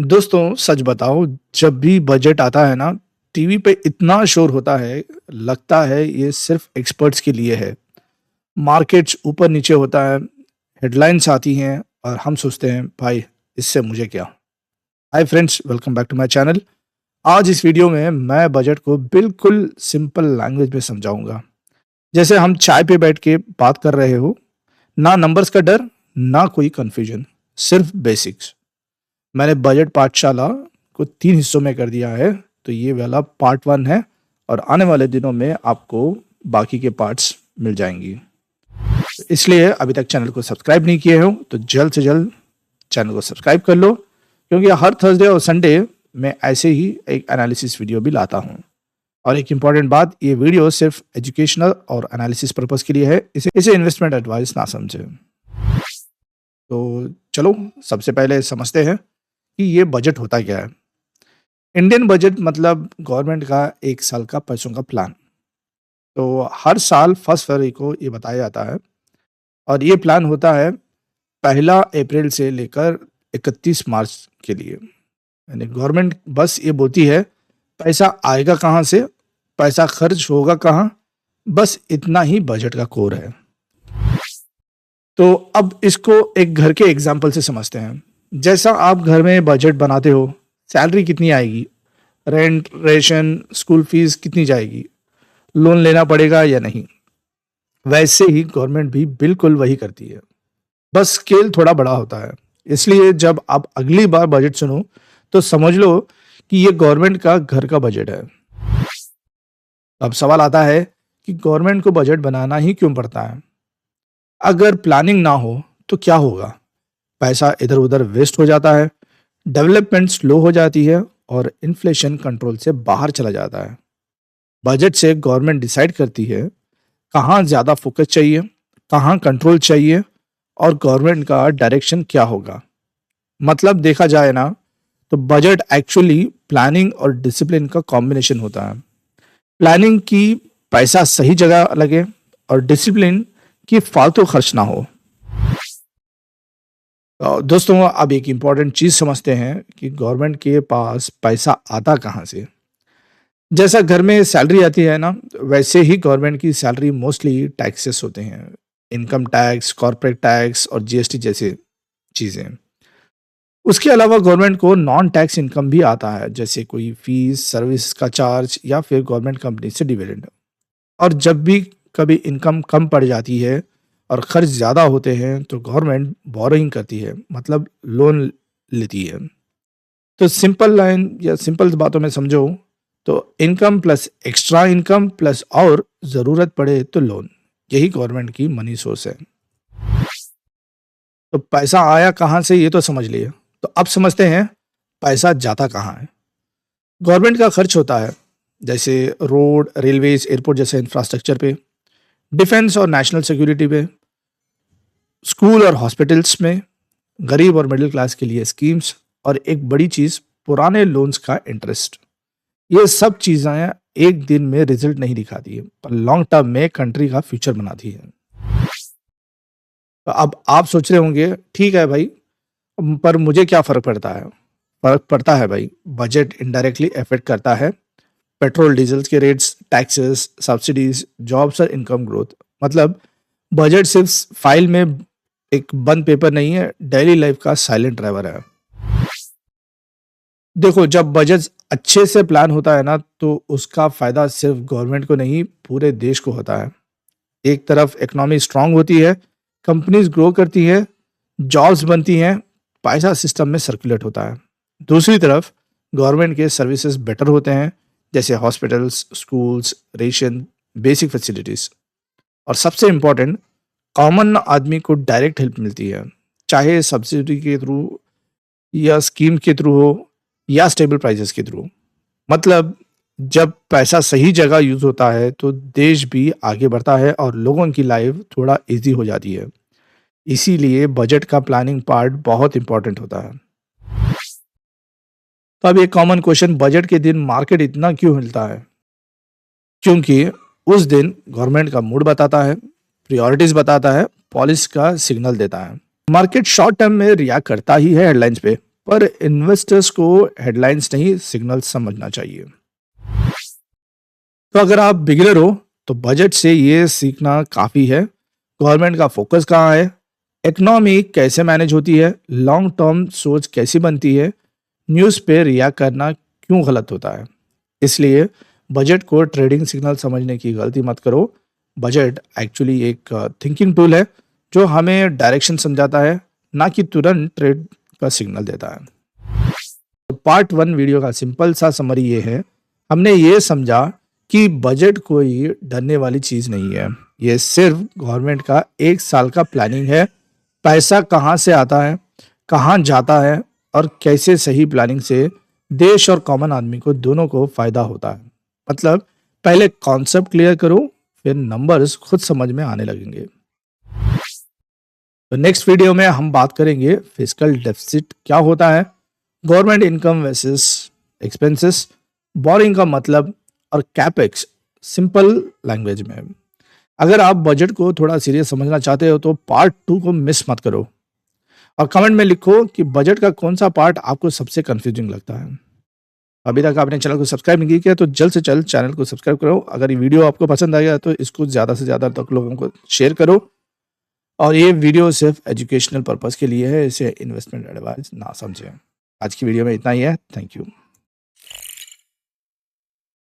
दोस्तों सच बताओ, जब भी बजट आता है ना, टीवी पे इतना शोर होता है, लगता है ये सिर्फ एक्सपर्ट्स के लिए है। मार्केट्स ऊपर नीचे होता है, हेडलाइंस आती हैं और हम सोचते हैं भाई इससे मुझे क्या। Hi friends, welcome back to my channel. आज इस वीडियो में मैं बजट को बिल्कुल सिंपल लैंग्वेज में समझाऊंगा, जैसे हम चाय पे बैठ के बात कर रहे हो। ना नंबर्स का डर, ना कोई कंफ्यूजन, सिर्फ बेसिक्स। मैंने बजट पाठशाला को 3 हिस्सों में कर दिया है, तो ये वाला पार्ट 1 है और आने वाले दिनों में आपको बाकी के पार्ट्स मिल जाएंगी। इसलिए अभी तक चैनल को सब्सक्राइब नहीं किए हो तो जल्द से जल्द चैनल को सब्सक्राइब कर लो, क्योंकि हर थर्सडे और संडे मैं ऐसे ही एक एनालिसिस वीडियो भी लाता हूँ। और एक इम्पॉर्टेंट बात, ये वीडियो सिर्फ एजुकेशनल और एनालिसिस पर्पस के लिए है, इसे इन्वेस्टमेंट एडवाइस ना समझे। तो चलो सबसे पहले समझते हैं कि ये बजट होता क्या है। इंडियन बजट मतलब गवर्नमेंट का 1 साल का पैसों का प्लान। तो हर साल 1 फरवरी को ये बताया जाता है और ये प्लान होता है 1 अप्रैल से लेकर 31 मार्च के लिए। यानी गवर्नमेंट बस ये बोलती है पैसा आएगा कहाँ से, पैसा खर्च होगा कहाँ, बस इतना ही बजट का कोर है। तो अब इसको एक घर के एग्जाम्पल से समझते हैं। जैसा आप घर में बजट बनाते हो, सैलरी कितनी आएगी, रेंट, रेशन, स्कूल फीस कितनी जाएगी, लोन लेना पड़ेगा या नहीं, वैसे ही गवर्नमेंट भी बिल्कुल वही करती है, बस स्केल थोड़ा बड़ा होता है। इसलिए जब आप अगली बार बजट सुनो तो समझ लो कि ये गवर्नमेंट का घर का बजट है। अब सवाल आता है कि गवर्नमेंट को बजट बनाना ही क्यों पड़ता है। अगर प्लानिंग ना हो तो क्या होगा, पैसा इधर उधर वेस्ट हो जाता है, डेवलपमेंट स्लो हो जाती है और इन्फ्लेशन कंट्रोल से बाहर चला जाता है। बजट से गवर्नमेंट डिसाइड करती है कहाँ ज़्यादा फोकस चाहिए, कहाँ कंट्रोल चाहिए और गवर्नमेंट का डायरेक्शन क्या होगा। मतलब देखा जाए ना, तो बजट एक्चुअली प्लानिंग और डिसिप्लिन का कॉम्बिनेशन होता है। प्लानिंग की पैसा सही जगह लगे और डिसिप्लिन की फालतू खर्च ना हो। दोस्तों अब एक इम्पॉर्टेंट चीज़ समझते हैं कि गवर्नमेंट के पास पैसा आता कहाँ से। जैसा घर में सैलरी आती है ना, वैसे ही गवर्नमेंट की सैलरी मोस्टली टैक्सेस होते हैं। इनकम टैक्स, कॉर्पोरेट टैक्स और जीएसटी जैसे चीज़ें। उसके अलावा गवर्नमेंट को नॉन टैक्स इनकम भी आता है, जैसे कोई फीस, सर्विस का चार्ज या फिर गवर्नमेंट कंपनी से डिविडेंड। और जब भी कभी इनकम कम पड़ जाती है और खर्च ज़्यादा होते हैं तो गवर्नमेंट बोरोइंग करती है, मतलब लोन लेती है। तो सिंपल लाइन या सिंपल बातों में समझो तो income plus extra income plus और ज़रूरत पड़े तो लोन, यही गवर्नमेंट की मनी सोर्स है। तो पैसा आया कहाँ से ये तो समझ लिए, तो अब समझते हैं पैसा जाता कहाँ है। गवर्नमेंट का खर्च होता है जैसे रोड, रेलवेज, एयरपोर्ट जैसे इंफ्रास्ट्रक्चर पे, डिफेंस और नेशनल सिक्योरिटी पे, स्कूल और हॉस्पिटल्स में, गरीब और मिडिल क्लास के लिए स्कीम्स और एक बड़ी चीज़ पुराने लोन्स का इंटरेस्ट। ये सब चीज़ें एक दिन में रिजल्ट नहीं दिखाती है, पर लॉन्ग टर्म में कंट्री का फ्यूचर बनाती है। तो अब आप सोच रहे होंगे ठीक है भाई, पर मुझे क्या फ़र्क पड़ता है। फ़र्क पड़ता है भाई, बजट इनडायरेक्टली अफेक्ट करता है पेट्रोल डीजल के रेट्स, टैक्सेस, सब्सिडीज, जॉब्स और इनकम ग्रोथ। मतलब बजट सिर्फ फाइल में एक बंद पेपर नहीं है, डेली लाइफ का साइलेंट ड्राइवर है। देखो जब बजट अच्छे से प्लान होता है ना, तो उसका फायदा सिर्फ गवर्नमेंट को नहीं पूरे देश को होता है। एक तरफ इकोनॉमी स्ट्रांग होती है, कंपनीज ग्रो करती है, जॉब्स बनती हैं, पैसा सिस्टम में सर्कुलेट होता है। दूसरी तरफ गवर्नमेंट के सर्विसेज बेटर होते हैं, जैसे hospitals, schools, ration, basic facilities. और सबसे इम्पोर्टेंट, कॉमन आदमी को डायरेक्ट हेल्प मिलती है, चाहे सब्सिडी के थ्रू या स्कीम के थ्रू हो या स्टेबल प्राइसेस के थ्रू। मतलब जब पैसा सही जगह यूज होता है तो देश भी आगे बढ़ता है और लोगों की लाइफ थोड़ा इजी हो जाती है। इसीलिए बजट का प्लानिंग पार्ट बहुत इंपॉर्टेंट होता है। तो अब एक कॉमन क्वेश्चन, बजट के दिन मार्केट इतना क्यों हिलता है। क्योंकि उस दिन गवर्नमेंट का मूड बताता है, प्रायोरिटीज बताता है, पॉलिसी का सिग्नल देता है। मार्केट शॉर्ट टर्म में रिएक्ट करता ही है हेडलाइंस पे, पर इन्वेस्टर्स को हेडलाइंस नहीं सिग्नल समझना चाहिए। तो अगर आप बिगिनर हो तो बजट से ये सीखना काफ़ी है। गवर्नमेंट का फोकस कहाँ है, इकोनॉमी कैसे मैनेज होती है, लॉन्ग टर्म सोच कैसी बनती है, न्यूज़ पे रिएक्ट करना क्यों गलत होता है। इसलिए बजट को ट्रेडिंग सिग्नल समझने की गलती मत करो। बजट एक्चुअली एक थिंकिंग टूल है जो हमें डायरेक्शन समझाता है, ना कि तुरंत ट्रेड का सिग्नल देता है। तो पार्ट 1 वीडियो का सिंपल सा समरी ये है, हमने ये समझा कि बजट कोई डरने वाली चीज़ नहीं है, ये सिर्फ गवर्नमेंट का 1 साल का प्लानिंग है। पैसा कहाँ से आता है, कहाँ जाता है और कैसे सही प्लानिंग से देश और कॉमन आदमी को दोनों को फायदा होता है। मतलब पहले कॉन्सेप्ट क्लियर करो, फिर नंबर्स खुद समझ में आने लगेंगे। तो नेक्स्ट वीडियो में हम बात करेंगे फिस्कल डेफिसिट क्या होता है, government income versus expenses, boring का मतलब और कैपेक्स सिंपल लैंग्वेज में। अगर आप बजट को थोड़ा सीरियस समझना चाहते हो तो पार्ट 2 को मिस मत करो और कमेंट में लिखो कि बजट का कौन सा पार्ट आपको सबसे कंफ्यूजिंग लगता है। अभी तक आपने चैनल को सब्सक्राइब नहीं किया तो जल्द से जल्द चैनल को सब्सक्राइब करो। अगर ये वीडियो आपको पसंद आएगा तो इसको ज़्यादा से ज़्यादा तक लोगों को शेयर करो। और ये वीडियो सिर्फ एजुकेशनल पर्पज़ के लिए है, इसे इन्वेस्टमेंट एडवाइस ना समझें। आज की वीडियो में इतना ही है। Thank you.